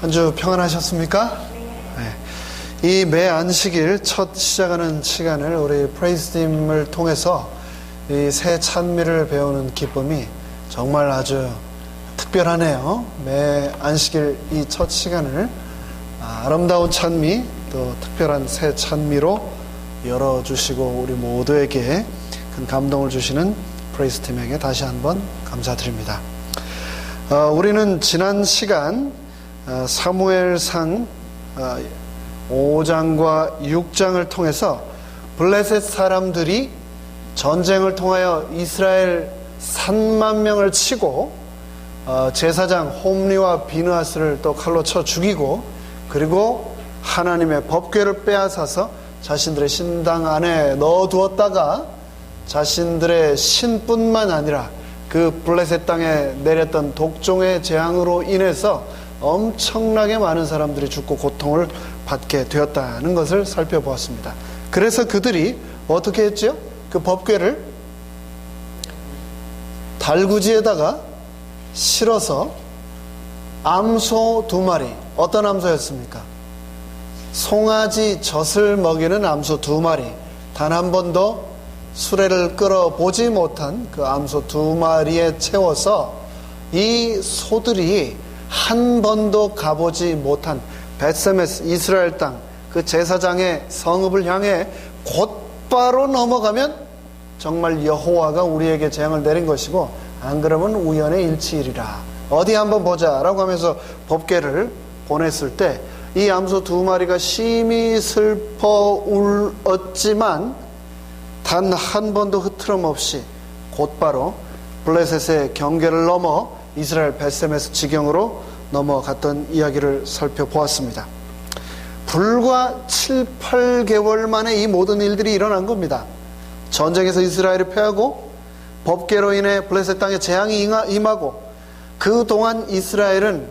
한 주 평안하셨습니까? 네. 이 매 안식일 첫 시작하는 시간을 우리 프레이즈팀을 통해서 이 새 찬미를 배우는 기쁨이 정말 아주 특별하네요. 매 안식일 이 첫 시간을 아름다운 찬미, 또 특별한 새 찬미로 열어주시고 우리 모두에게 큰 감동을 주시는 프레이즈팀에게 다시 한번 감사드립니다. 우리는 지난 시간 사무엘상 5장과 6장을 통해서 블레셋 사람들이 전쟁을 통하여 이스라엘 3만 명을 치고 제사장 홈리와 비느하스를 또 칼로 쳐 죽이고, 그리고 하나님의 법궤를 빼앗아서 자신들의 신당 안에 넣어두었다가 자신들의 신뿐만 아니라 그 블레셋 땅에 내렸던 독종의 재앙으로 인해서 엄청나게 많은 사람들이 죽고 고통을 받게 되었다는 것을 살펴보았습니다. 그래서 그들이 어떻게 했죠? 그 법궤를 달구지에다가 실어서 암소 2마리, 어떤 암소였습니까? 송아지 젖을 먹이는 암소 2마리, 단 한 번도 수레를 끌어보지 못한 그 암소 2마리에 채워서 이 소들이 한 번도 가보지 못한 벳세메스 이스라엘 땅 그 제사장의 성읍을 향해 곧바로 넘어가면 정말 여호와가 우리에게 재앙을 내린 것이고, 안 그러면 우연의 일치이리라, 어디 한번 보자 라고 하면서 법궤를 보냈을 때 이 암소 2마리가 심히 슬퍼 울었지만 단 한 번도 흐트럼 없이 곧바로 블레셋의 경계를 넘어 이스라엘 벳세메스 지경으로 넘어갔던 이야기를 살펴보았습니다. 불과 7, 8개월 만에 이 모든 일들이 일어난 겁니다. 전쟁에서 이스라엘이 패하고 법궤로 인해 블레셋 땅에 재앙이 임하고, 그동안 이스라엘은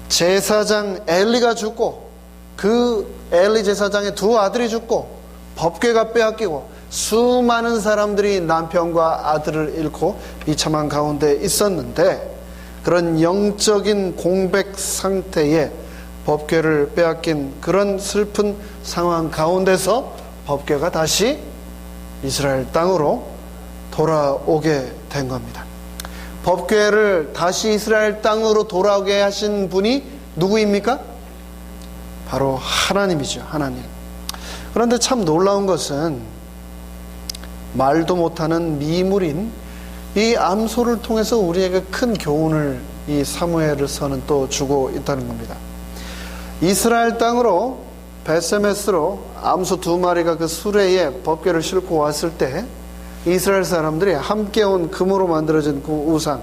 제사장 엘리가 죽고 그 엘리 제사장의 2 아들이 죽고 법궤가 빼앗기고 수많은 사람들이 남편과 아들을 잃고 비참한 가운데 있었는데, 그런 영적인 공백 상태에 법궤를 빼앗긴 그런 슬픈 상황 가운데서 법궤가 다시 이스라엘 땅으로 돌아오게 된 겁니다. 법궤를 다시 이스라엘 땅으로 돌아오게 하신 분이 누구입니까? 바로 하나님이죠. 하나님. 그런데 참 놀라운 것은 말도 못하는 미물인 이 암소를 통해서 우리에게 큰 교훈을 이 사무엘서는 또 주고 있다는 겁니다. 이스라엘 땅으로 벳세메스로 암소 2마리가 그 수레에 법궤를 싣고 왔을 때 이스라엘 사람들이 함께 온 금으로 만들어진 그 우상,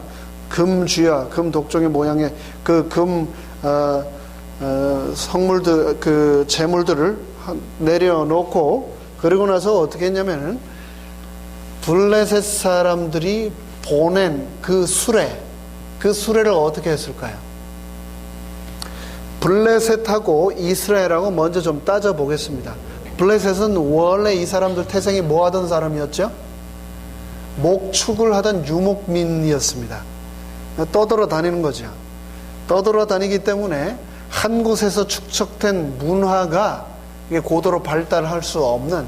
금쥐와 금 독종의 모양의 그 금 성물들, 그 재물들을 내려놓고, 그리고 나서 어떻게 했냐면은 블레셋 사람들이 보낸 그 수레를 어떻게 했을까요? 블레셋하고 이스라엘하고 먼저 좀 따져보겠습니다. 블레셋은 원래 이 사람들 태생이 뭐 하던 사람이었죠? 목축을 하던 유목민이었습니다. 떠돌아 다니는 거죠. 떠돌아 다니기 때문에 한 곳에서 축적된 문화가 고도로 발달할 수 없는,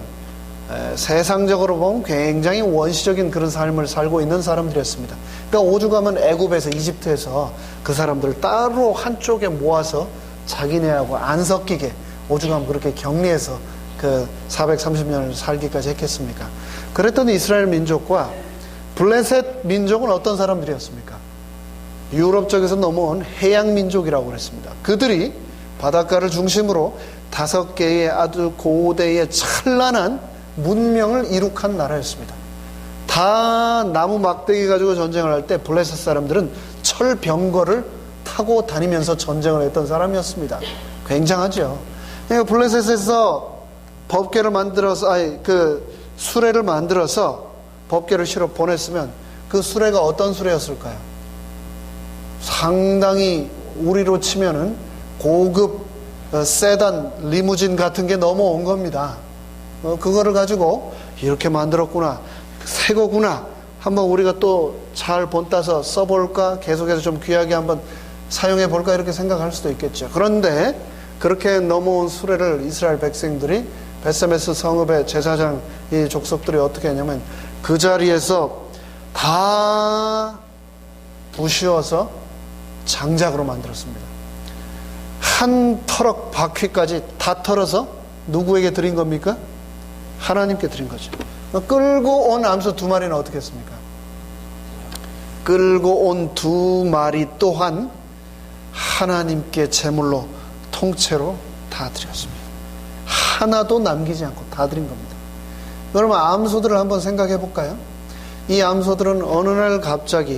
세상적으로 보면 굉장히 원시적인 그런 삶을 살고 있는 사람들이었습니다. 그러니까 오죽하면 애굽에서, 이집트에서 그 사람들을 따로 한쪽에 모아서 자기네하고 안 섞이게 오죽하면 그렇게 격리해서 그 430년을 살기까지 했겠습니까? 그랬던 이스라엘 민족과 블레셋 민족은 어떤 사람들이었습니까? 유럽 쪽에서 넘어온 해양 민족이라고 그랬습니다. 그들이 바닷가를 중심으로 5개의 아주 고대의 찬란한 문명을 이룩한 나라였습니다. 다 나무 막대기 가지고 전쟁을 할 때 블레셋 사람들은 철병거를 타고 다니면서 전쟁을 했던 사람이었습니다. 굉장하죠. 그러니까 블레셋에서 법궤를 만들어서, 그 수레를 만들어서 법궤를 실어 보냈으면 그 수레가 어떤 수레였을까요? 상당히 우리로 치면은 고급 세단, 리무진 같은 게 넘어온 겁니다. 그거를 가지고 이렇게 만들었구나, 새 거구나, 한번 우리가 또 잘 본따서 써볼까, 계속해서 좀 귀하게 한번 사용해 볼까 이렇게 생각할 수도 있겠죠. 그런데 그렇게 넘어온 수레를 이스라엘 백성들이 베세메스 성읍의 제사장 이 족속들이 어떻게 했냐면 그 자리에서 다 부시어서 장작으로 만들었습니다. 한 터럭 바퀴까지 다 털어서 누구에게 드린 겁니까? 하나님께 드린 거죠. 끌고 온 암소 2마리는 어떻게 했습니까? 끌고 온 2마리 또한 하나님께 제물로 통째로 다 드렸습니다. 하나도 남기지 않고 다 드린 겁니다. 그러면 암소들을 한번 생각해 볼까요? 이 암소들은 어느 날 갑자기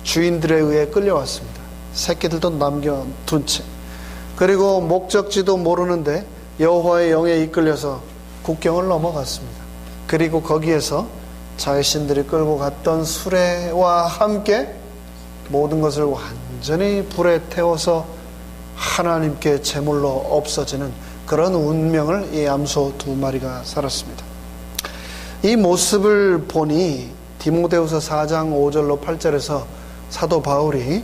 주인들에 의해 끌려왔습니다. 새끼들도 남겨둔 채. 그리고 목적지도 모르는데 여호와의 영에 이끌려서 국경을 넘어갔습니다. 그리고 거기에서 자신들이 끌고 갔던 수레와 함께 모든 것을 완전히 불에 태워서 하나님께 제물로 없어지는 그런 운명을 이 암소 2마리가 살았습니다. 이 모습을 보니 디모데후서 4장 5절로 8절에서 사도 바울이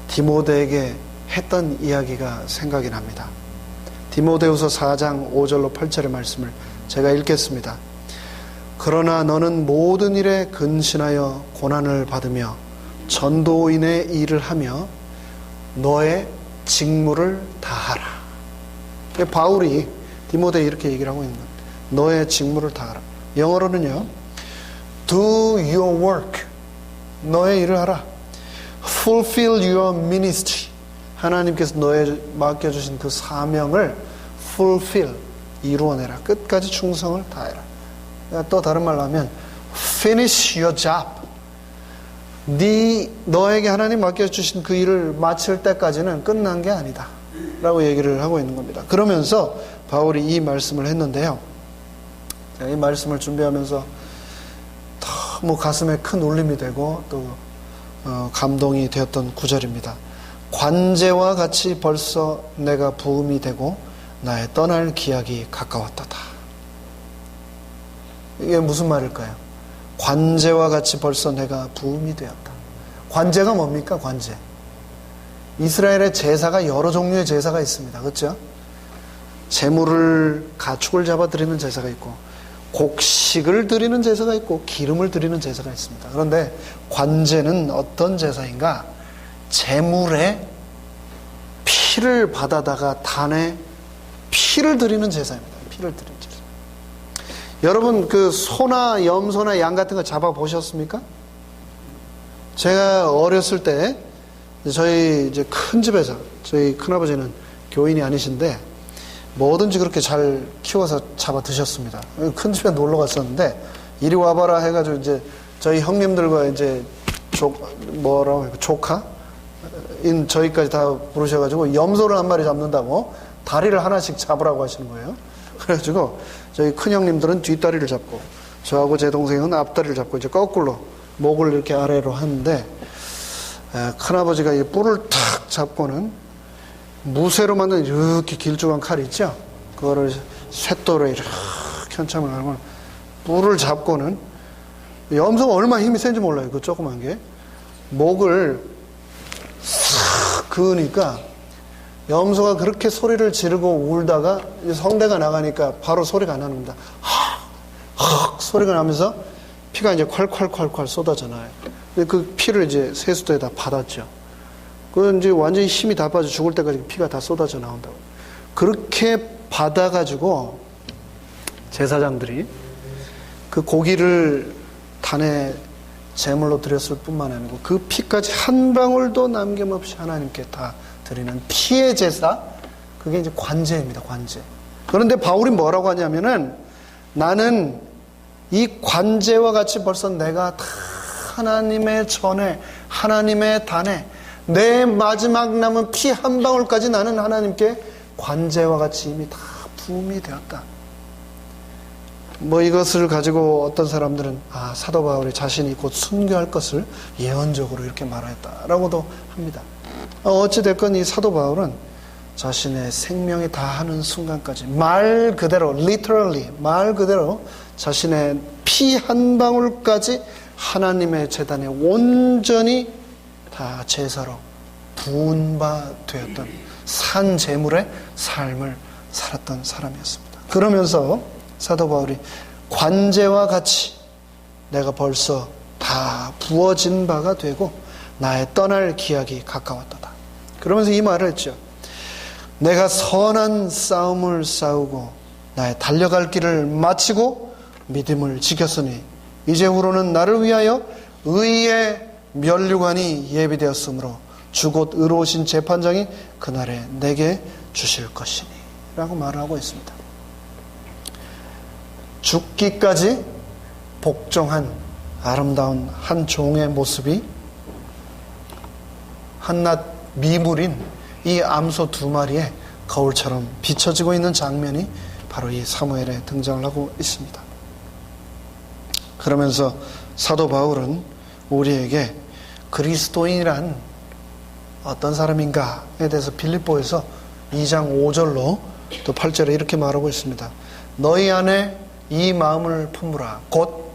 디모데에게 했던 이야기가 생각이 납니다. 디모데후서 4장 5절로 8절의 말씀을 제가 읽겠습니다. 그러나 너는 모든 일에 근신하여 고난을 받으며 전도인의 일을 하며 너의 직무를 다하라. 바울이 디모데에 이렇게 얘기를 하고 있는 겁니다. 너의 직무를 다하라. 영어로는요, do your work. 너의 일을 하라. fulfill your ministry. 하나님께서 너에 맡겨주신 그 사명을 fulfill, 이루어내라. 끝까지 충성을 다해라. 또 다른 말로 하면 finish your job. 너에게 하나님 맡겨주신 그 일을 마칠 때까지는 끝난 게 아니다 라고 얘기를 하고 있는 겁니다. 그러면서 바울이 이 말씀을 했는데요, 이 말씀을 준비하면서 너무 가슴에 큰 울림이 되고 또 감동이 되었던 구절입니다. 관제와 같이 벌써 내가 부음이 되고 나의 떠날 기약이 가까웠도다. 이게 무슨 말일까요? 관제와 같이 벌써 내가 부음이 되었다. 관제가 뭡니까? 관제. 이스라엘의 제사가 여러 종류의 제사가 있습니다. 그렇죠? 제물을, 가축을 잡아드리는 제사가 있고, 곡식을 드리는 제사가 있고, 기름을 드리는 제사가 있습니다. 그런데 관제는 어떤 제사인가? 제물에 피를 받아다가 단에 피를 드리는 제사입니다. 피를 드리는 제사. 여러분, 그 소나 염소나 양 같은 거 잡아 보셨습니까? 제가 어렸을 때 저희 이제 큰 집에서, 저희 큰아버지는 교인이 아니신데 뭐든지 그렇게 잘 키워서 잡아 드셨습니다. 큰 집에 놀러 갔었는데 이리 와봐라 해가지고 이제 저희 형님들과 이제 조카인 저희까지 다 부르셔가지고 염소를 한 마리 잡는다고 다리를 하나씩 잡으라고 하시는 거예요. 그래가지고 저희 큰 형님들은 뒷다리를 잡고 저하고 제 동생은 앞다리를 잡고 이제 거꾸로 목을 이렇게 아래로 하는데, 큰아버지가 이 뿔을 탁 잡고는 무쇠로 만든 이렇게 길쭉한 칼 있죠? 그거를 쇳돌에 이렇게 한참을 하고 뿔을 잡고는, 염소가 얼마나 힘이 센지 몰라요. 그 조그만 게. 목을 싹 그으니까 염소가 그렇게 소리를 지르고 울다가 성대가 나가니까 바로 소리가 안 나는 겁니다. 헉 소리가 나면서 피가 이제 콸콸콸콸 쏟아져나요. 그 피를 이제 세수도에다 받았죠. 그건 이제 완전히 힘이 다 빠져 죽을 때까지 피가 다 쏟아져 나온다고. 그렇게 받아가지고 제사장들이 그 고기를 단에 제물로 드렸을 뿐만 아니고 그 피까지 한 방울도 남김없이 하나님께 다 드리는 피의 제사, 그게 이제 관제입니다. 관제. 그런데 바울이 뭐라고 하냐면은, 나는 이 관제와 같이 벌써 내가 다 하나님의 전에, 하나님의 단에 내 마지막 남은 피 한 방울까지 나는 하나님께 관제와 같이 이미 다 부음이 되었다. 뭐 이것을 가지고 어떤 사람들은 사도 바울이 자신이 곧 순교할 것을 예언적으로 이렇게 말했다라고도 합니다. 어찌됐건 이 사도 바울은 자신의 생명이 다하는 순간까지 말 그대로, literally 말 그대로 자신의 피 한 방울까지 하나님의 제단에 온전히 다 다 제사로 부은 바 되었던 산 제물의 삶을 살았던 사람이었습니다. 그러면서 사도 바울이 관제와 같이 내가 벌써 다 부어진 바가 되고 나의 떠날 기약이 가까웠도다. 그러면서 이 말을 했죠. 내가 선한 싸움을 싸우고 나의 달려갈 길을 마치고 믿음을 지켰으니 이제후로는 나를 위하여 의의 면류관이 예비되었으므로 주 곧 의로우신 재판장이 그날에 내게 주실 것이니 라고 말을 하고 있습니다. 죽기까지 복종한 아름다운 한 종의 모습이 한낱 미물인 이 암소 2마리의 거울처럼 비춰지고 있는 장면이 바로 이 사무엘에 등장을 하고 있습니다. 그러면서 사도 바울은 우리에게 그리스도인이란 어떤 사람인가에 대해서 빌립보에서 2장 5절로 또 8절에 이렇게 말하고 있습니다. 너희 안에 이 마음을 품으라. 곧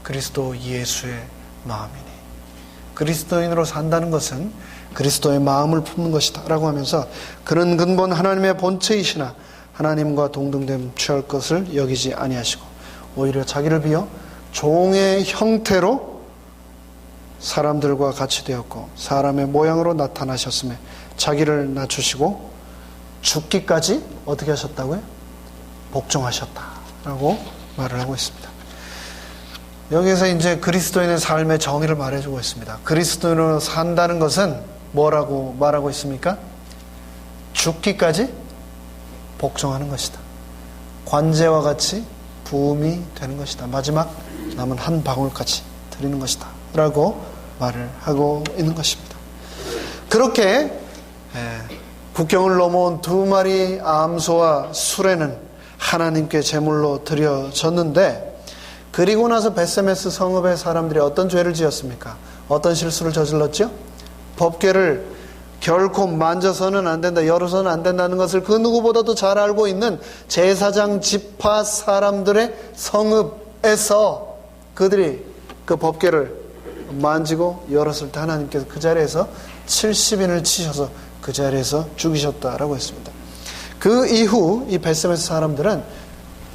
그리스도 예수의 마음이니. 그리스도인으로 산다는 것은 그리스도의 마음을 품는 것이다 라고 하면서 그는 근본 하나님의 본체이시나 하나님과 동등됨 취할 것을 여기지 아니하시고 오히려 자기를 비어 종의 형태로 사람들과 같이 되었고 사람의 모양으로 나타나셨음에 자기를 낮추시고 죽기까지 어떻게 하셨다고요? 복종하셨다라고 말을 하고 있습니다. 여기에서 이제 그리스도인의 삶의 정의를 말해주고 있습니다. 그리스도인으로 산다는 것은 뭐라고 말하고 있습니까? 죽기까지 복종하는 것이다. 관제와 같이 부음이 되는 것이다. 마지막 남은 한 방울까지 드리는 것이다 라고 말을 하고 있는 것입니다. 그렇게 국경을 넘어온 2마리 암소와 수레는 하나님께 제물로 드려졌는데 그리고 나서 베세메스 성읍의 사람들이 어떤 죄를 지었습니까? 어떤 실수를 저질렀죠? 법궤를 결코 만져서는 안 된다, 열어서는 안 된다는 것을 그 누구보다도 잘 알고 있는 제사장 지파 사람들의 성읍에서 그들이 그 법궤를 만지고 열었을 때 하나님께서 그 자리에서 70인을 치셔서 그 자리에서 죽이셨다라고 했습니다. 그 이후 이 베세메스 사람들은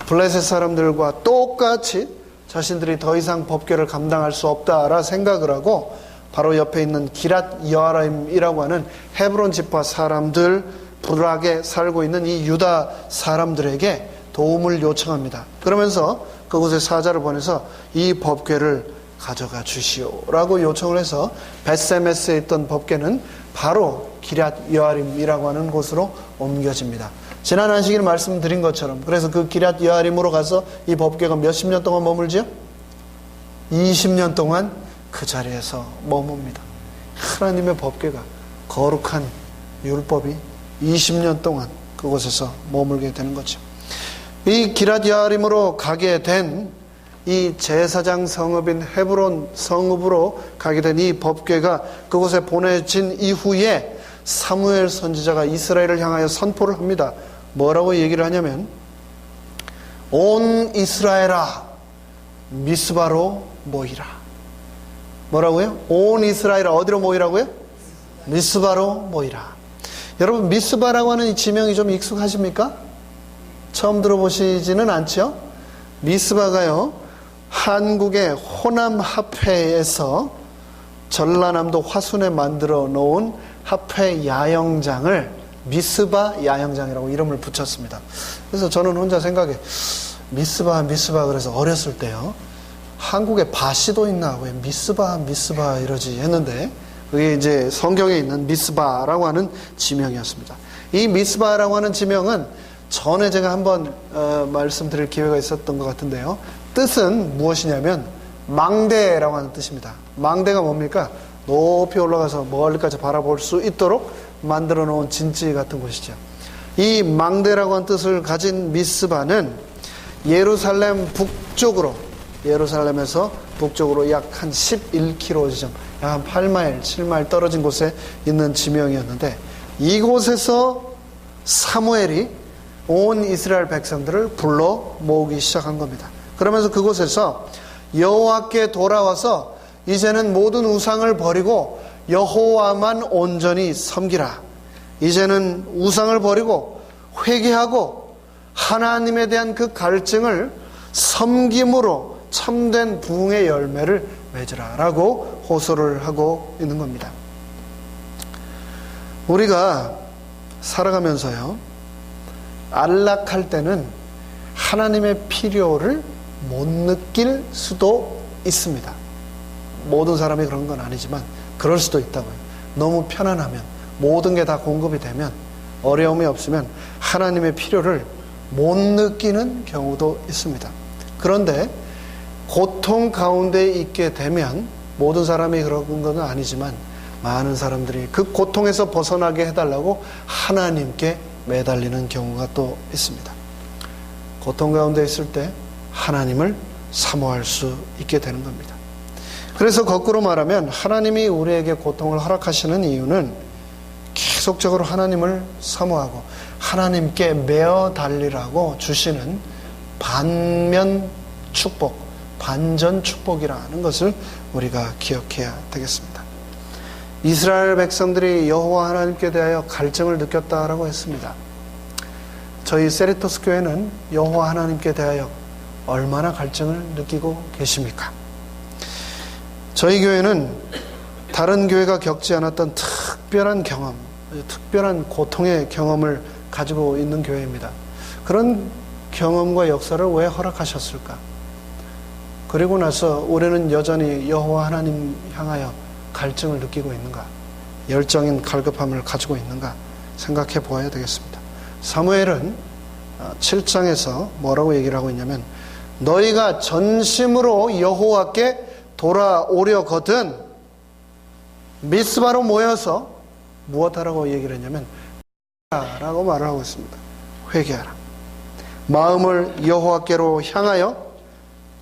블레셋 사람들과 똑같이 자신들이 더 이상 법궤를 감당할 수 없다라 생각을 하고 바로 옆에 있는 기랏 여아림이라고 하는 헤브론 지파 사람들, 불악에 살고 있는 이 유다 사람들에게 도움을 요청합니다. 그러면서 그곳에 사자를 보내서 이 법궤를 가져가 주시오라고 요청을 해서 베세메스에 있던 법궤는 바로 기랏 여아림이라고 하는 곳으로 옮겨집니다. 지난 안식일 말씀드린 것처럼 그래서 그 기랏 여아림으로 가서 이 법궤가 몇십 년 동안 머물지요? 20년 동안 그 자리에서 머뭅니다. 하나님의 법궤가 거룩한 율법이 20년 동안 그곳에서 머물게 되는 거죠. 이 기랏 여아림으로 가게 된 이 제사장 성읍인 헤브론 성읍으로 가게 된 이 법궤가 그곳에 보내진 이후에 사무엘 선지자가 이스라엘을 향하여 선포를 합니다. 뭐라고 얘기를 하냐면 온 이스라엘아 미스바로 모이라. 뭐라고요? 온 이스라엘아 어디로 모이라고요? 미스바로 모이라. 여러분 미스바라고 하는 이 지명이 좀 익숙하십니까? 처음 들어보시지는 않죠? 미스바가요 한국의 호남 합회에서 전라남도 화순에 만들어 놓은 합회 야영장을 미스바 야영장이라고 이름을 붙였습니다. 그래서 저는 혼자 생각해 미스바 그래서 어렸을 때요 한국에 바시도 있나 왜 미스바 이러지 했는데 그게 이제 성경에 있는 미스바라고 하는 지명이었습니다. 이 미스바라고 하는 지명은 전에 제가 한번 말씀드릴 기회가 있었던 것 같은데요. 뜻은 무엇이냐면 망대라고 하는 뜻입니다. 망대가 뭡니까? 높이 올라가서 멀리까지 바라볼 수 있도록 만들어 놓은 진지 같은 곳이죠. 이 망대라고 하는 뜻을 가진 미스바는 예루살렘 북쪽으로 예루살렘에서 북쪽으로 약 한 11km 지점, 약 한 8마일, 7마일 떨어진 곳에 있는 지명이었는데 이곳에서 사무엘이 온 이스라엘 백성들을 불러 모으기 시작한 겁니다. 그러면서 그곳에서 여호와께 돌아와서 이제는 모든 우상을 버리고 여호와만 온전히 섬기라. 이제는 우상을 버리고 회개하고 하나님에 대한 그 갈증을 섬김으로 참된 부흥의 열매를 맺으라 라고 호소를 하고 있는 겁니다. 우리가 살아가면서요, 안락할 때는 하나님의 필요를 못 느낄 수도 있습니다. 모든 사람이 그런 건 아니지만 그럴 수도 있다고요. 너무 편안하면, 모든 게 다 공급이 되면, 어려움이 없으면 하나님의 필요를 못 느끼는 경우도 있습니다. 그런데 고통 가운데 있게 되면, 모든 사람이 그런 건 아니지만 많은 사람들이 그 고통에서 벗어나게 해달라고 하나님께 매달리는 경우가 또 있습니다. 고통 가운데 있을 때 하나님을 사모할 수 있게 되는 겁니다. 그래서 거꾸로 말하면 하나님이 우리에게 고통을 허락하시는 이유는 계속적으로 하나님을 사모하고 하나님께 매어 달리라고 주시는 반면 축복, 반전 축복이라는 것을 우리가 기억해야 되겠습니다. 이스라엘 백성들이 여호와 하나님께 대하여 갈증을 느꼈다라고 했습니다. 저희 세리토스 교회는 여호와 하나님께 대하여 얼마나 갈증을 느끼고 계십니까? 저희 교회는 다른 교회가 겪지 않았던 특별한 경험, 특별한 고통의 경험을 가지고 있는 교회입니다. 그런 경험과 역사를 왜 허락하셨을까? 그리고 나서 우리는 여전히 여호와 하나님 향하여 갈증을 느끼고 있는가? 열정인 갈급함을 가지고 있는가? 생각해 보아야 되겠습니다. 사무엘은 7장에서 뭐라고 얘기를 하고 있냐면, 너희가 전심으로 여호와께 돌아오려거든 미스바로 모여서 무엇하라고 얘기를 했냐면 라고 말을 하고 있습니다. 회개하라. 마음을 여호와께로 향하여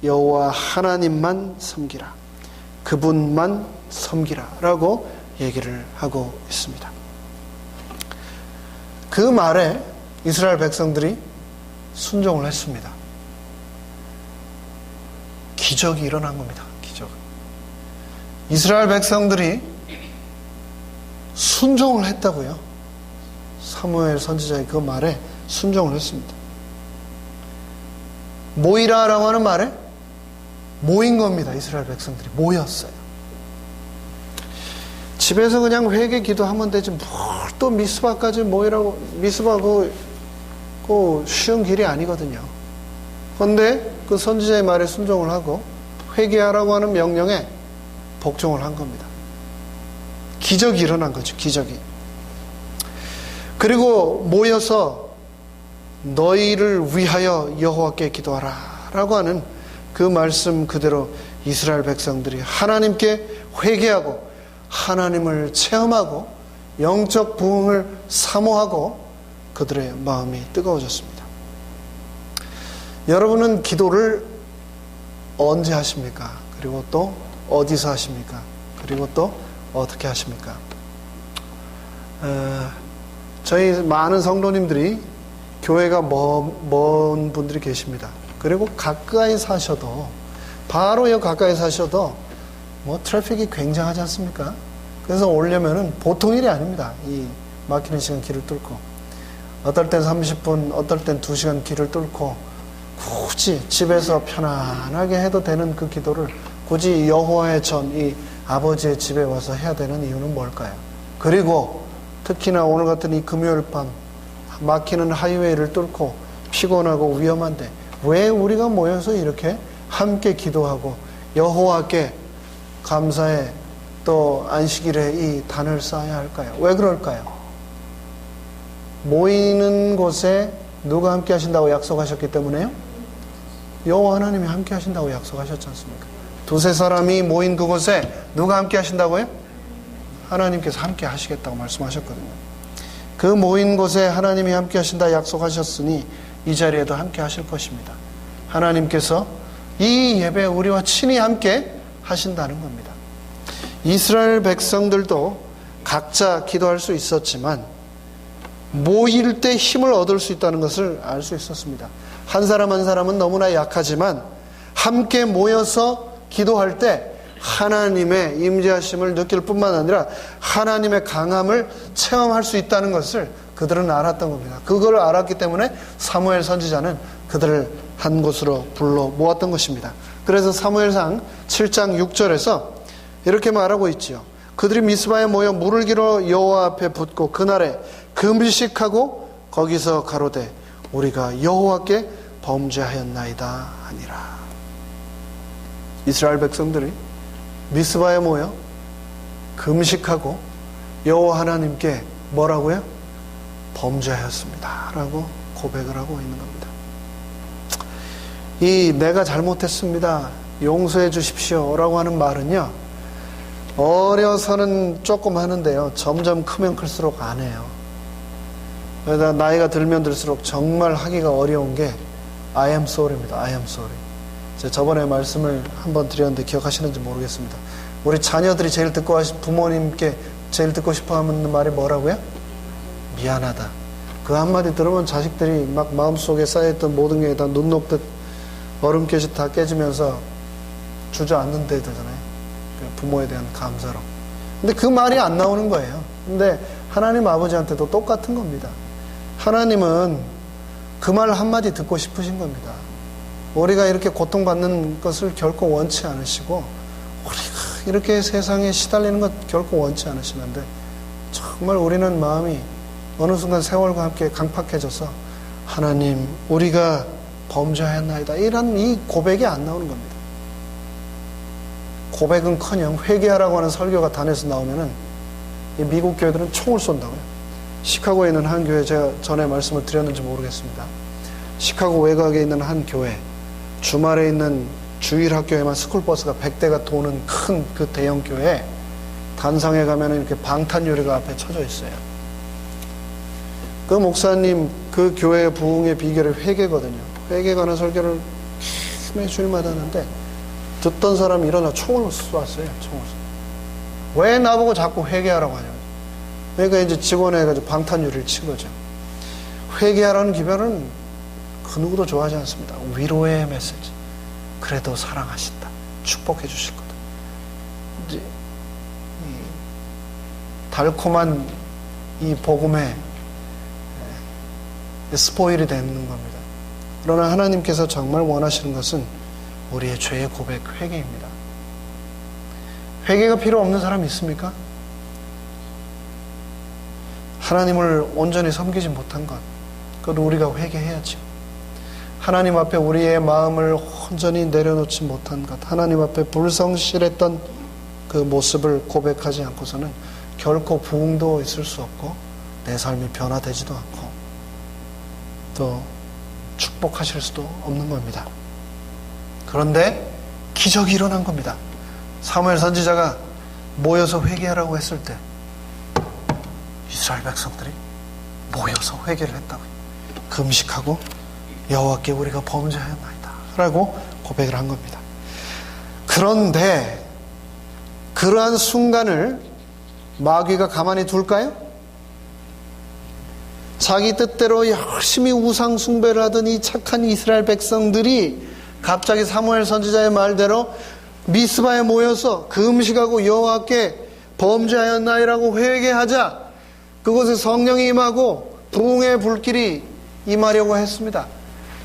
여호와 하나님만 섬기라. 그분만 섬기라 라고 얘기를 하고 있습니다. 그 말에 이스라엘 백성들이 순종을 했습니다. 기적이 일어난 겁니다. 기적. 이스라엘 백성들이 순종을 했다고요. 사무엘 선지자의 그 말에 순종을 했습니다. 모이라라고 하는 말에 모인 겁니다. 이스라엘 백성들이 모였어요. 집에서 그냥 회개 기도하면 되지 뭘 또 미스바까지 모이라고. 미스바 그 쉬운 길이 아니거든요. 그런데 그 선지자의 말에 순종을 하고 회개하라고 하는 명령에 복종을 한 겁니다. 기적이 일어난 거죠. 기적이. 그리고 모여서 너희를 위하여 여호와께 기도하라 라고 하는 그 말씀 그대로 이스라엘 백성들이 하나님께 회개하고 하나님을 체험하고 영적 부흥을 사모하고 그들의 마음이 뜨거워졌습니다. 여러분은 기도를 언제 하십니까? 그리고 또 어디서 하십니까? 그리고 또 어떻게 하십니까? 저희 많은 성도님들이 교회가 먼 분들이 계십니다. 그리고 가까이 사셔도, 바로 여 가까이 사셔도 뭐 트래픽이 굉장하지 않습니까? 그래서 오려면은 보통 일이 아닙니다. 이 막히는 시간 길을 뚫고, 어떨 땐 30분, 어떨 땐 2시간 길을 뚫고 굳이 집에서 편안하게 해도 되는 그 기도를 굳이 여호와의 전, 이 아버지의 집에 와서 해야 되는 이유는 뭘까요? 그리고 특히나 오늘 같은 이 금요일 밤 막히는 하이웨이를 뚫고 피곤하고 위험한데 왜 우리가 모여서 이렇게 함께 기도하고 여호와께 감사의 또 안식일에 이 단을 쌓아야 할까요? 왜 그럴까요? 모이는 곳에 누가 함께 하신다고 약속하셨기 때문에요? 여호와 하나님이 함께 하신다고 약속하셨지 않습니까? 두세 사람이 모인 그곳에 누가 함께 하신다고요? 하나님께서 함께 하시겠다고 말씀하셨거든요. 그 모인 곳에 하나님이 함께 하신다 약속하셨으니 이 자리에도 함께 하실 것입니다. 하나님께서 이 예배에 우리와 친히 함께 하신다는 겁니다. 이스라엘 백성들도 각자 기도할 수 있었지만 모일 때 힘을 얻을 수 있다는 것을 알 수 있었습니다. 한 사람 한 사람은 너무나 약하지만 함께 모여서 기도할 때 하나님의 임재하심을 느낄 뿐만 아니라 하나님의 강함을 체험할 수 있다는 것을 그들은 알았던 겁니다. 그걸 알았기 때문에 사무엘 선지자는 그들을 한 곳으로 불러 모았던 것입니다. 그래서 사무엘상 7장 6절에서 이렇게 말하고 있지요. 그들이 미스바에 모여 물을 길어 여호와 앞에 붓고 그날에 금식하고 거기서 가로되 우리가 여호와께 범죄하였나이다 하니라. 이스라엘 백성들이 미스바에 모여 금식하고 여호와 하나님께 뭐라고요? 범죄하였습니다 라고 고백을 하고 있는 겁니다. 이 내가 잘못했습니다, 용서해 주십시오 라고 하는 말은요, 어려서는 조금 하는데요, 점점 크면 클수록 안 해요. 그러다 나이가 들면 들수록 정말 하기가 어려운 게 I am sorry입니다. I am sorry. 제가 저번에 말씀을 한번 드렸는데 기억하시는지 모르겠습니다. 우리 자녀들이 제일 부모님께 제일 듣고 싶어 하는 말이 뭐라고요? 미안하다. 그 한마디 들으면 자식들이 막 마음속에 쌓여있던 모든 게 다 눈 녹듯 얼음깨시 다 깨지면서 주저앉는 데 되잖아요. 부모에 대한 감사로. 근데 그 말이 안 나오는 거예요. 근데 하나님 아버지한테도 똑같은 겁니다. 하나님은 그 말 한마디 듣고 싶으신 겁니다. 우리가 이렇게 고통받는 것을 결코 원치 않으시고 우리가 이렇게 세상에 시달리는 것 결코 원치 않으시는데 정말 우리는 마음이 어느 순간 세월과 함께 강팍해져서 하나님 우리가 범죄하였나이다 이런 이 고백이 안 나오는 겁니다. 고백은커녕 회개하라고 하는 설교가 단에서 나오면은 이 미국 교회들은 총을 쏜다고요. 시카고에 있는 한 교회, 제가 전에 말씀을 드렸는지 모르겠습니다. 시카고 외곽에 있는 한 교회, 주말에 있는 주일 학교에만 스쿨버스가 100대가 도는 큰 그 대형 교회 단상에 가면은 이렇게 방탄유리가 앞에 쳐져 있어요. 그 목사님 그 교회 부흥의 비결이 회개거든요. 회개 관한 설교를 매주일마다 하는데 듣던 사람이 일어나 총을 쏘았어요. 총을. 왜 나보고 자꾸 회개하라고 하냐고. 그러니까 이제 직원에 해가지고 방탄유리를 친 거죠. 회개하라는 기별은 그 누구도 좋아하지 않습니다. 위로의 메시지. 그래도 사랑하신다. 축복해 주실 거다. 이제 달콤한 이 복음에 스포일이 되는 겁니다. 그러나 하나님께서 정말 원하시는 것은 우리의 죄의 고백, 회개입니다. 회개가 필요 없는 사람이 있습니까? 하나님을 온전히 섬기지 못한 것, 그것도 우리가 회개해야죠. 하나님 앞에 우리의 마음을 온전히 내려놓지 못한 것, 하나님 앞에 불성실했던 그 모습을 고백하지 않고서는 결코 부흥도 있을 수 없고 내 삶이 변화되지도 않고 또 축복하실 수도 없는 겁니다. 그런데 기적이 일어난 겁니다. 사무엘 선지자가 모여서 회개하라고 했을 때 이스라엘 백성들이 모여서 회개를 했다고요. 금식하고 여호와께 우리가 범죄하였나이다 라고 고백을 한 겁니다. 그런데 그러한 순간을 마귀가 가만히 둘까요? 자기 뜻대로 열심히 우상 숭배를 하던 이 착한 이스라엘 백성들이 갑자기 사무엘 선지자의 말대로 미스바에 모여서 금식하고 여호와께 범죄하였나이라고 회개하자 그곳에 성령이 임하고 부흥의 불길이 임하려고 했습니다.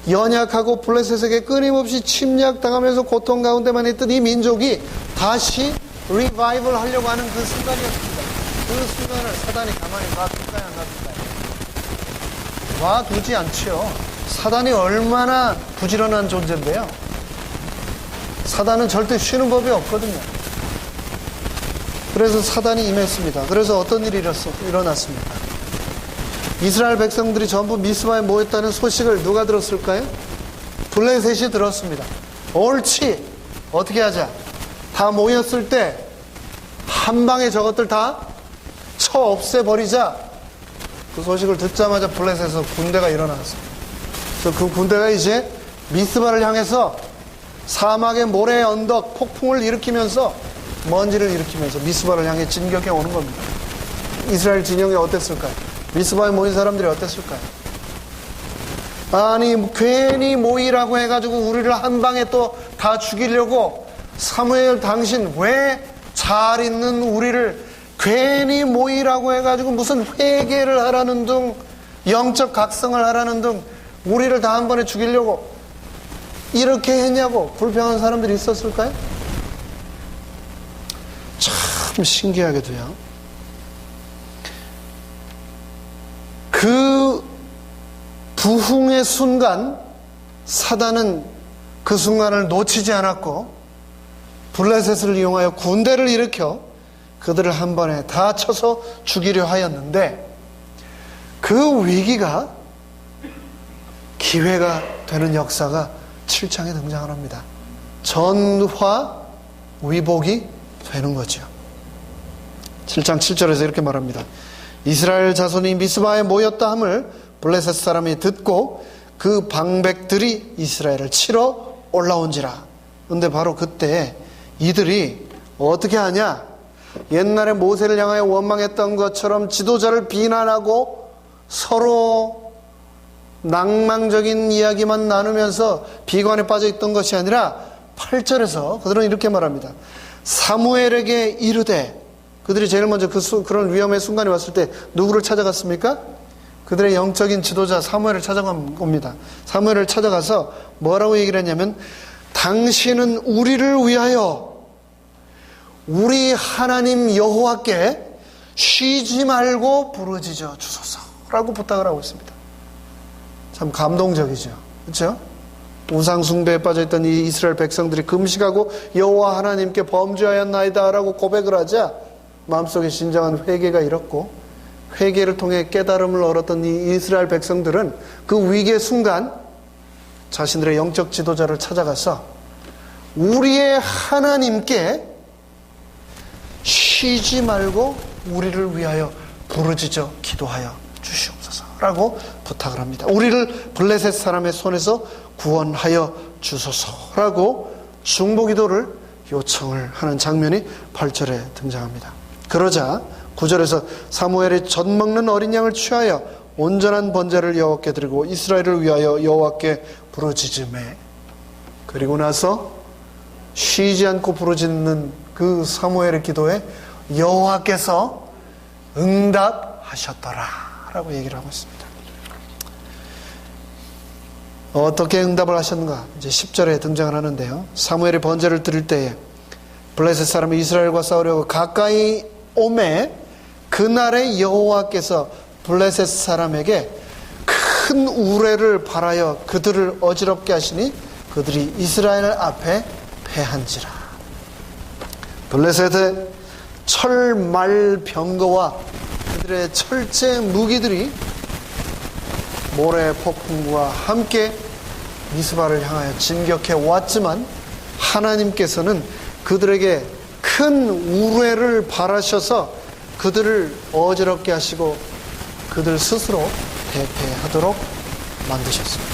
연약하고 블레셋에게 끊임없이 침략당하면서 고통 가운데만 있던 이 민족이 다시 리바이벌 하려고 하는 그 순간이었습니다. 그 순간을 사단이 가만히 놔둘까요? 안 놔둘까요? 놔두지 않지요. 사단이 얼마나 부지런한 존재인데요. 사단은 절대 쉬는 법이 없거든요. 그래서 사단이 임했습니다. 그래서 어떤 일이 일어났습니까? 이스라엘 백성들이 전부 미스바에 모였다는 소식을 누가 들었을까요? 블레셋이 들었습니다. 옳지, 어떻게 하자. 다 모였을 때 한 방에 저것들 다 쳐 없애버리자. 그 소식을 듣자마자 블레셋에서 군대가 일어났습니다. 그래서 그 군대가 이제 미스바를 향해서 사막의 모래 언덕 폭풍을 일으키면서 먼지를 일으키면서 미스바를 향해 진격해 오는 겁니다. 이스라엘 진영이 어땠을까요? 미스바에 모인 사람들이 어땠을까요? 아니 괜히 모이라고 해가지고 우리를 한 방에 또 다 죽이려고 사무엘 당신 왜 잘 있는 우리를 괜히 모이라고 해가지고 무슨 회개를 하라는 둥, 영적 각성을 하라는 둥, 우리를 다 한 번에 죽이려고 이렇게 했냐고 불평한 사람들이 있었을까요? 참 신기하게도요. 그 부흥의 순간 사단은 그 순간을 놓치지 않았고 블레셋을 이용하여 군대를 일으켜 그들을 한 번에 다 쳐서 죽이려 하였는데 그 위기가 기회가 되는 역사가 7장에 등장을 합니다. 전화위복이 되는 거죠. 7장 7절에서 이렇게 말합니다. 이스라엘 자손이 미스바에 모였다 함을 블레셋 사람이 듣고 그 방백들이 이스라엘을 치러 올라온지라. 근데 바로 그때 이들이 어떻게 하냐? 옛날에 모세를 향하여 원망했던 것처럼 지도자를 비난하고 서로 낭망적인 이야기만 나누면서 비관에 빠져 있던 것이 아니라 8절에서 그들은 이렇게 말합니다. 사무엘에게 이르되, 그들이 제일 먼저 그런 위험의 순간이 왔을 때 누구를 찾아갔습니까? 그들의 영적인 지도자 사무엘을 찾아간 겁니다. 사무엘을 찾아가서 뭐라고 얘기를 했냐면, 당신은 우리를 위하여 우리 하나님 여호와께 쉬지 말고 부르짖어 주소서라고 부탁을 하고 있습니다. 참 감동적이죠. 그렇죠? 우상 숭배에 빠져있던 이 이스라엘 백성들이 금식하고 여호와 하나님께 범죄하였나이다 라고 고백을 하자 마음속에 진정한 회개가 일었고, 회개를 통해 깨달음을 얻었던 이 이스라엘 백성들은 그 위기의 순간 자신들의 영적 지도자를 찾아가서 우리의 하나님께 쉬지 말고 우리를 위하여 부르짖어 기도하여 주시옵소서라고 부탁을 합니다. 우리를 블레셋 사람의 손에서 구원하여 주소서라고 중보기도를 요청을 하는 장면이 8절에 등장합니다. 그러자 9절에서 사무엘이 젖먹는 어린 양을 취하여 온전한 번제를 여호와께 드리고 이스라엘을 위하여 여호와께 부르짖음에, 그리고 나서 쉬지 않고 부르짖는 그 사무엘의 기도에 여호와께서 응답하셨더라 라고 얘기를 하고 있습니다. 어떻게 응답을 하셨는가? 이제 10절에 등장을 하는데요. 사무엘이 번제를 드릴 때에 블레셋 사람이 이스라엘과 싸우려고 가까이 오매 그날에 여호와께서 블레셋 사람에게 큰 우레를 발하여 그들을 어지럽게 하시니 그들이 이스라엘 앞에 패한지라. 블레셋의 철말 병거와 그들의 철제 무기들이 모래 폭풍과 함께 미스바를 향하여 진격해 왔지만 하나님께서는 그들에게 큰 우레를 발하셔서 그들을 어지럽게 하시고 그들 스스로 대패하도록 만드셨습니다.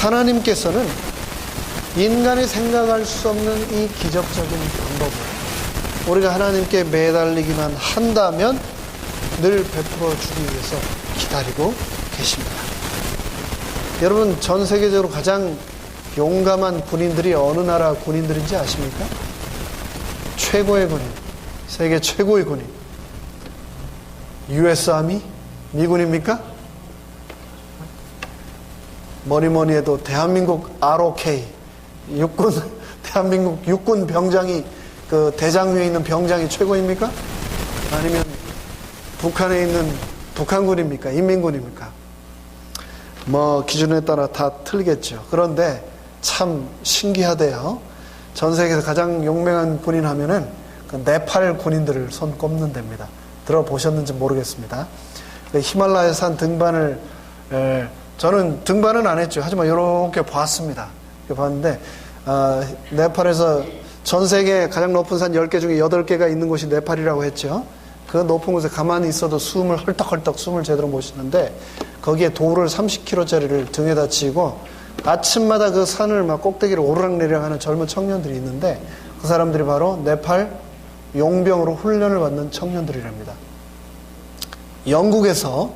하나님께서는 인간이 생각할 수 없는 이 기적적인 방법을 우리가 하나님께 매달리기만 한다면 늘 베풀어 주기 위해서 기다리고 계십니다. 여러분, 전 세계적으로 가장 용감한 군인들이 어느 나라 군인들인지 아십니까? 최고의 군인, 세계 최고의 군인, US 아미? 미군입니까? 뭐니 해도 대한민국 ROK 육군, 대한민국 육군 병장이 그 대장 위에 있는 병장이 최고입니까? 아니면 북한에 있는 북한군입니까? 인민군입니까? 뭐 기준에 따라 다 틀리겠죠. 그런데 참 신기하대요. 전 세계에서 가장 용맹한 군인 하면은 그 네팔 군인들을 손 꼽는 데입니다. 들어보셨는지 모르겠습니다. 히말라야 산 등반을 저는 등반은 안 했죠. 하지만 이렇게 봤습니다. 봤는데 네팔에서 전 세계 가장 높은 산 10개 중에 8개가 있는 곳이 네팔이라고 했죠. 그 높은 곳에 가만히 있어도 숨을 헐떡헐떡 숨을 제대로 못 쉬는데 거기에 돌을 30kg짜리를 등에다 치고 아침마다 그 산을 막 꼭대기를 오르락내리락 하는 젊은 청년들이 있는데 그 사람들이 바로 네팔 용병으로 훈련을 받는 청년들이랍니다. 영국에서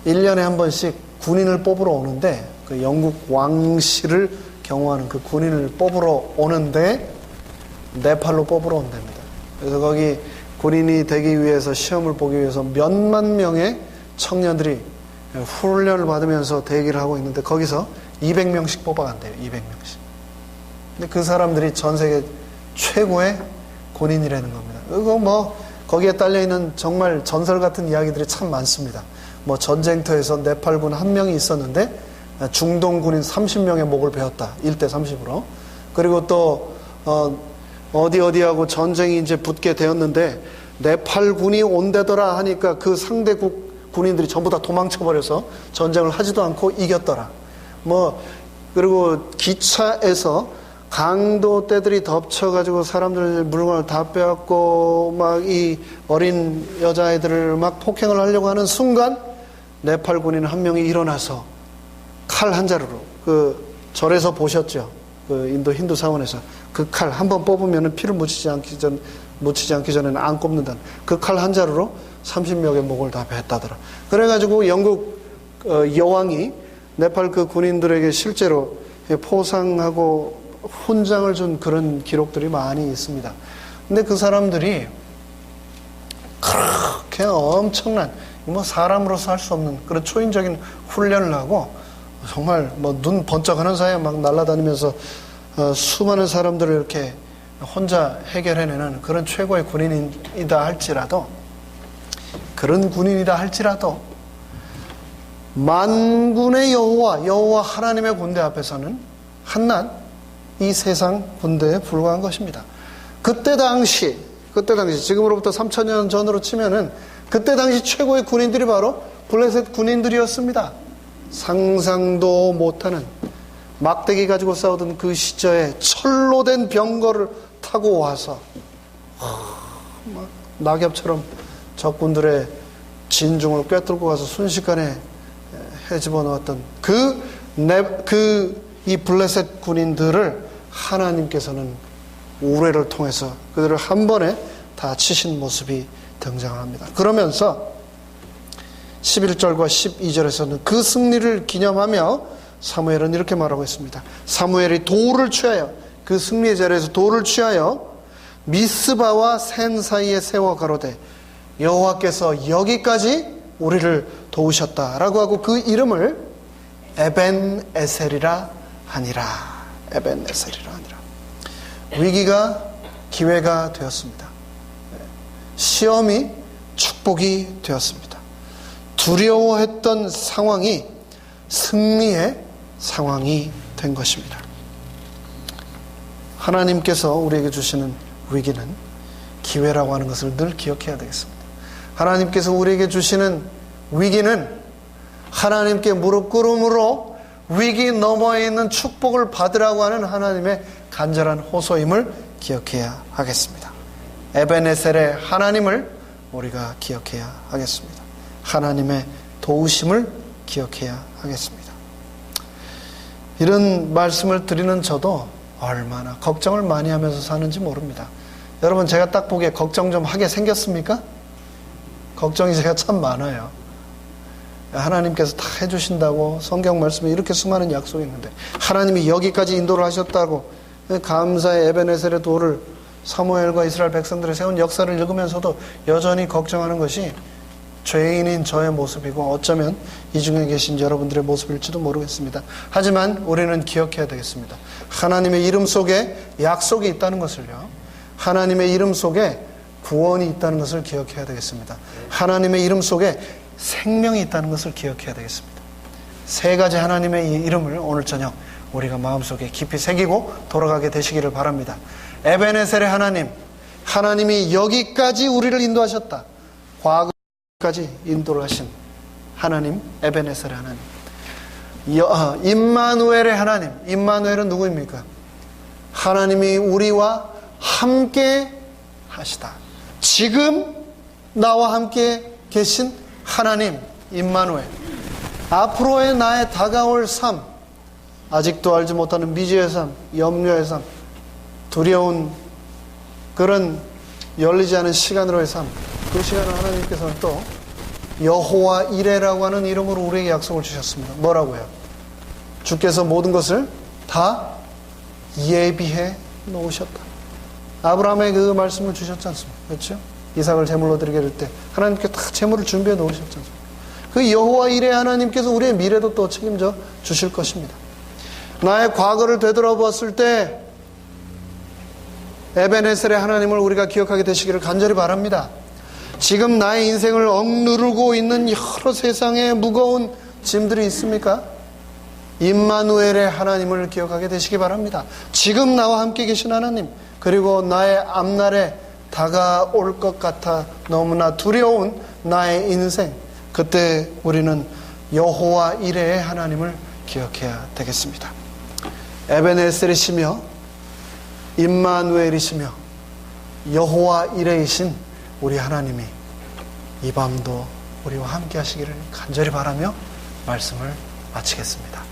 1년에 한 번씩 군인을 뽑으러 오는데 그 영국 왕실을 경호하는 그 군인을 뽑으러 오는데 네팔로 뽑으러 온답니다. 그래서 거기 군인이 되기 위해서 시험을 보기 위해서 몇만 명의 청년들이 훈련을 받으면서 대기를 하고 있는데 거기서 200명씩 뽑아간대요. 200명씩. 근데 그 사람들이 전 세계 최고의 군인이라는 겁니다. 그리고 뭐 거기에 딸려있는 정말 전설 같은 이야기들이 참 많습니다. 뭐 전쟁터에서 네팔군 한 명이 있었는데 중동 군인 30명의 목을 베었다. 1대 30으로. 그리고 또 어디하고 전쟁이 이제 붙게 되었는데 네팔군이 온대더라 하니까 그 상대국 군인들이 전부 다 도망쳐버려서 전쟁을 하지도 않고 이겼더라. 뭐 그리고 기차에서 강도 떼들이 덮쳐가지고 사람들 물건을 다 빼앗고 막 이 어린 여자애들을 막 폭행을 하려고 하는 순간 네팔 군인 한 명이 일어나서 칼 한 자루로 그 절에서 보셨죠? 그 인도 힌두 사원에서 그 칼 한 번 뽑으면 피를 묻히지 않기 전에는 안 꼽는다는 그 칼 한 자루로 30명의 목을 다 뱉다더라. 그래가지고 영국 여왕이 네팔 그 군인들에게 실제로 포상하고 훈장을 준 그런 기록들이 많이 있습니다. 근데 그 사람들이 그렇게 엄청난 뭐 사람으로서 할 수 없는 그런 초인적인 훈련을 하고 정말 뭐 눈 번쩍하는 사이에 막 날아다니면서 수많은 사람들을 이렇게 혼자 해결해내는 그런 최고의 군인이다 할지라도 그런 군인이다 할지라도 만군의 여호와 하나님의 군대 앞에서는 한낱 이 세상 군대에 불과한 것입니다. 그때 당시 지금으로부터 3000년 전으로 치면은 그때 당시 최고의 군인들이 바로 블레셋 군인들이었습니다. 상상도 못하는 막대기 가지고 싸우던 그 시절에 철로 된 병거를 타고 와서 막 낙엽처럼 적군들의 진중을 꿰뚫고 가서 순식간에 헤집어 놓았던 이 블레셋 군인들을 하나님께서는 우레를 통해서 그들을 한 번에 다 치신 모습이 등장합니다. 그러면서 11절과 12절에서는 그 승리를 기념하며 사무엘은 이렇게 말하고 있습니다. 사무엘이 돌을 취하여 그 승리의 자리에서 돌을 취하여 미스바와 센 사이에 세워 가로되 여호와께서 여기까지 우리를 도우셨다라고 하고 그 이름을 에벤에셀이라 하니라. 에벤에셀이라 하니라. 위기가 기회가 되었습니다. 시험이 축복이 되었습니다. 두려워했던 상황이 승리의 상황이 된 것입니다. 하나님께서 우리에게 주시는 위기는 기회라고 하는 것을 늘 기억해야 되겠습니다. 하나님께서 우리에게 주시는 위기는 하나님께 무릎 꿇음으로 위기 너머에 있는 축복을 받으라고 하는 하나님의 간절한 호소임을 기억해야 하겠습니다. 에벤에셀의 하나님을 우리가 기억해야 하겠습니다. 하나님의 도우심을 기억해야 하겠습니다. 이런 말씀을 드리는 저도 얼마나 걱정을 많이 하면서 사는지 모릅니다. 여러분, 제가 딱 보기에 걱정 좀 하게 생겼습니까? 걱정이 제가 참 많아요. 하나님께서 다 해주신다고 성경 말씀에 이렇게 수많은 약속이 있는데 하나님이 여기까지 인도를 하셨다고 감사의 에벤에셀의 돌을 사무엘과 이스라엘 백성들의 세운 역사를 읽으면서도 여전히 걱정하는 것이 죄인인 저의 모습이고 어쩌면 이 중에 계신 여러분들의 모습일지도 모르겠습니다. 하지만 우리는 기억해야 되겠습니다. 하나님의 이름 속에 약속이 있다는 것을요. 하나님의 이름 속에 구원이 있다는 것을 기억해야 되겠습니다. 하나님의 이름 속에 생명이 있다는 것을 기억해야 되겠습니다. 세 가지 하나님의 이름을 오늘 저녁 우리가 마음속에 깊이 새기고 돌아가게 되시기를 바랍니다. 에벤에셀의 하나님, 하나님이 여기까지 우리를 인도하셨다. 과거까지 인도를 하신 하나님, 에벤에셀의 하나님. 임마누엘의 하나님, 임마누엘은 누구입니까? 하나님이 우리와 함께 하시다. 지금 나와 함께 계신 하나님, 임마누엘. 앞으로의 나의 다가올 삶, 아직도 알지 못하는 미지의 삶, 염려의 삶, 두려운 그런 열리지 않은 시간으로의 삶, 그 시간을 하나님께서는 또 여호와 이레라고 하는 이름으로 우리에게 약속을 주셨습니다. 뭐라고요? 주께서 모든 것을 다 예비해 놓으셨다. 아브라함에게 그 말씀을 주셨지 않습니까? 그렇죠? 이삭을 제물로 드리게 될 때 하나님께 다 제물을 준비해 놓으셨지 않습니까? 그 여호와 이레 하나님께서 우리의 미래도 또 책임져 주실 것입니다. 나의 과거를 되돌아보았을 때 에벤에셀의 하나님을 우리가 기억하게 되시기를 간절히 바랍니다. 지금 나의 인생을 억누르고 있는 여러 세상의 무거운 짐들이 있습니까? 임마누엘의 하나님을 기억하게 되시기 바랍니다. 지금 나와 함께 계신 하나님, 그리고 나의 앞날에 다가올 것 같아 너무나 두려운 나의 인생, 그때 우리는 여호와 이레의 하나님을 기억해야 되겠습니다. 에벤에셀이시며 임마누엘이시며 여호와 이레이신 우리 하나님이 이 밤도 우리와 함께 하시기를 간절히 바라며 말씀을 마치겠습니다.